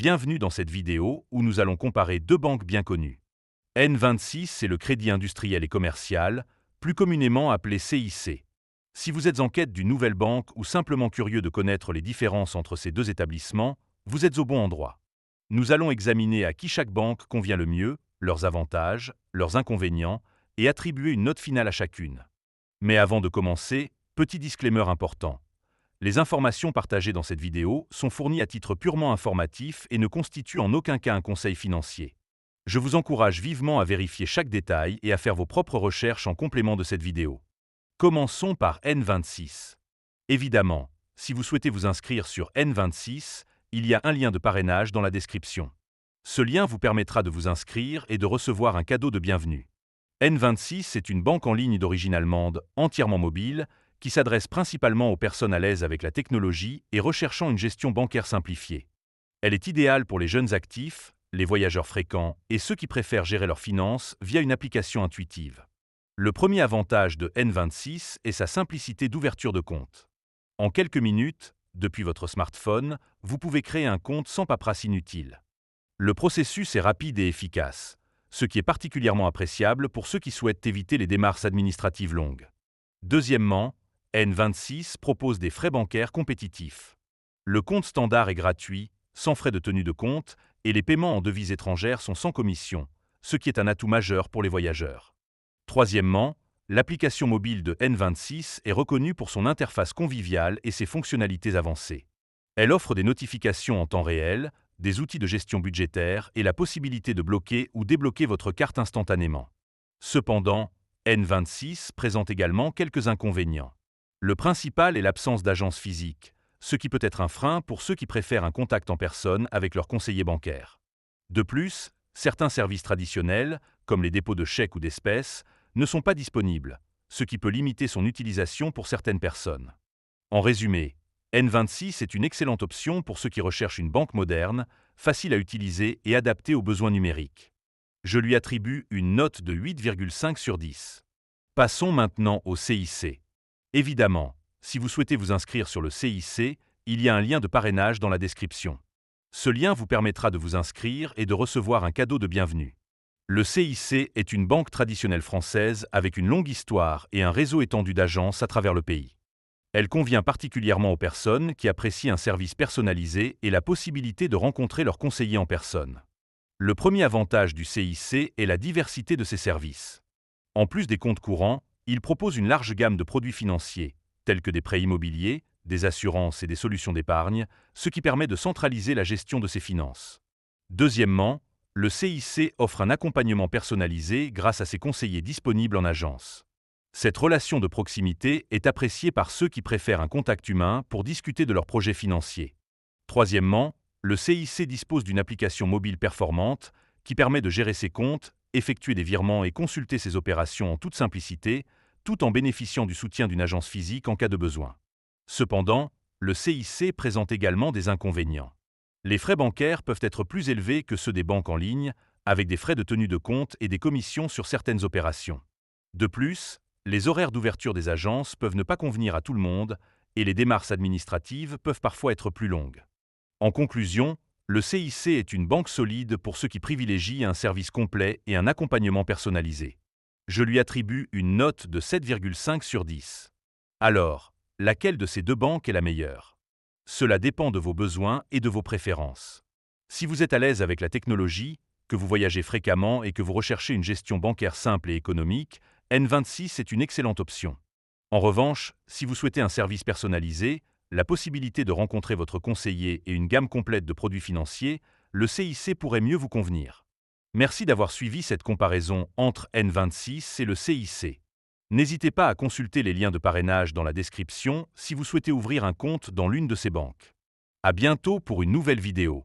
Bienvenue dans cette vidéo où nous allons comparer deux banques bien connues. N26, c'est le Crédit industriel et commercial, plus communément appelé CIC. Si vous êtes en quête d'une nouvelle banque ou simplement curieux de connaître les différences entre ces deux établissements, vous êtes au bon endroit. Nous allons examiner à qui chaque banque convient le mieux, leurs avantages, leurs inconvénients, et attribuer une note finale à chacune. Mais avant de commencer, petit disclaimer important. Les informations partagées dans cette vidéo sont fournies à titre purement informatif et ne constituent en aucun cas un conseil financier. Je vous encourage vivement à vérifier chaque détail et à faire vos propres recherches en complément de cette vidéo. Commençons par N26. Évidemment, si vous souhaitez vous inscrire sur N26, il y a un lien de parrainage dans la description. Ce lien vous permettra de vous inscrire et de recevoir un cadeau de bienvenue. N26 est une banque en ligne d'origine allemande, entièrement mobile, qui s'adresse principalement aux personnes à l'aise avec la technologie et recherchant une gestion bancaire simplifiée. Elle est idéale pour les jeunes actifs, les voyageurs fréquents et ceux qui préfèrent gérer leurs finances via une application intuitive. Le premier avantage de N26 est sa simplicité d'ouverture de compte. En quelques minutes, depuis votre smartphone, vous pouvez créer un compte sans paperasse inutile. Le processus est rapide et efficace, ce qui est particulièrement appréciable pour ceux qui souhaitent éviter les démarches administratives longues. Deuxièmement, N26 propose des frais bancaires compétitifs. Le compte standard est gratuit, sans frais de tenue de compte, et les paiements en devises étrangères sont sans commission, ce qui est un atout majeur pour les voyageurs. Troisièmement, l'application mobile de N26 est reconnue pour son interface conviviale et ses fonctionnalités avancées. Elle offre des notifications en temps réel, des outils de gestion budgétaire et la possibilité de bloquer ou débloquer votre carte instantanément. Cependant, N26 présente également quelques inconvénients. Le principal est l'absence d'agence physique, ce qui peut être un frein pour ceux qui préfèrent un contact en personne avec leur conseiller bancaire. De plus, certains services traditionnels, comme les dépôts de chèques ou d'espèces, ne sont pas disponibles, ce qui peut limiter son utilisation pour certaines personnes. En résumé, N26 est une excellente option pour ceux qui recherchent une banque moderne, facile à utiliser et adaptée aux besoins numériques. Je lui attribue une note de 8,5 sur 10. Passons maintenant au CIC. Évidemment, si vous souhaitez vous inscrire sur le CIC, il y a un lien de parrainage dans la description. Ce lien vous permettra de vous inscrire et de recevoir un cadeau de bienvenue. Le CIC est une banque traditionnelle française avec une longue histoire et un réseau étendu d'agences à travers le pays. Elle convient particulièrement aux personnes qui apprécient un service personnalisé et la possibilité de rencontrer leur conseiller en personne. Le premier avantage du CIC est la diversité de ses services. En plus des comptes courants, il propose une large gamme de produits financiers, tels que des prêts immobiliers, des assurances et des solutions d'épargne, ce qui permet de centraliser la gestion de ses finances. Deuxièmement, le CIC offre un accompagnement personnalisé grâce à ses conseillers disponibles en agence. Cette relation de proximité est appréciée par ceux qui préfèrent un contact humain pour discuter de leurs projets financiers. Troisièmement, le CIC dispose d'une application mobile performante qui permet de gérer ses comptes, effectuer des virements et consulter ses opérations en toute simplicité, tout en bénéficiant du soutien d'une agence physique en cas de besoin. Cependant, le CIC présente également des inconvénients. Les frais bancaires peuvent être plus élevés que ceux des banques en ligne, avec des frais de tenue de compte et des commissions sur certaines opérations. De plus, les horaires d'ouverture des agences peuvent ne pas convenir à tout le monde et les démarches administratives peuvent parfois être plus longues. En conclusion, le CIC est une banque solide pour ceux qui privilégient un service complet et un accompagnement personnalisé. Je lui attribue une note de 7,5 sur 10. Alors, laquelle de ces deux banques est la meilleure? Cela dépend de vos besoins et de vos préférences. Si vous êtes à l'aise avec la technologie, que vous voyagez fréquemment et que vous recherchez une gestion bancaire simple et économique, N26 est une excellente option. En revanche, si vous souhaitez un service personnalisé, la possibilité de rencontrer votre conseiller et une gamme complète de produits financiers, le CIC pourrait mieux vous convenir. Merci d'avoir suivi cette comparaison entre N26 et le CIC. N'hésitez pas à consulter les liens de parrainage dans la description si vous souhaitez ouvrir un compte dans l'une de ces banques. À bientôt pour une nouvelle vidéo.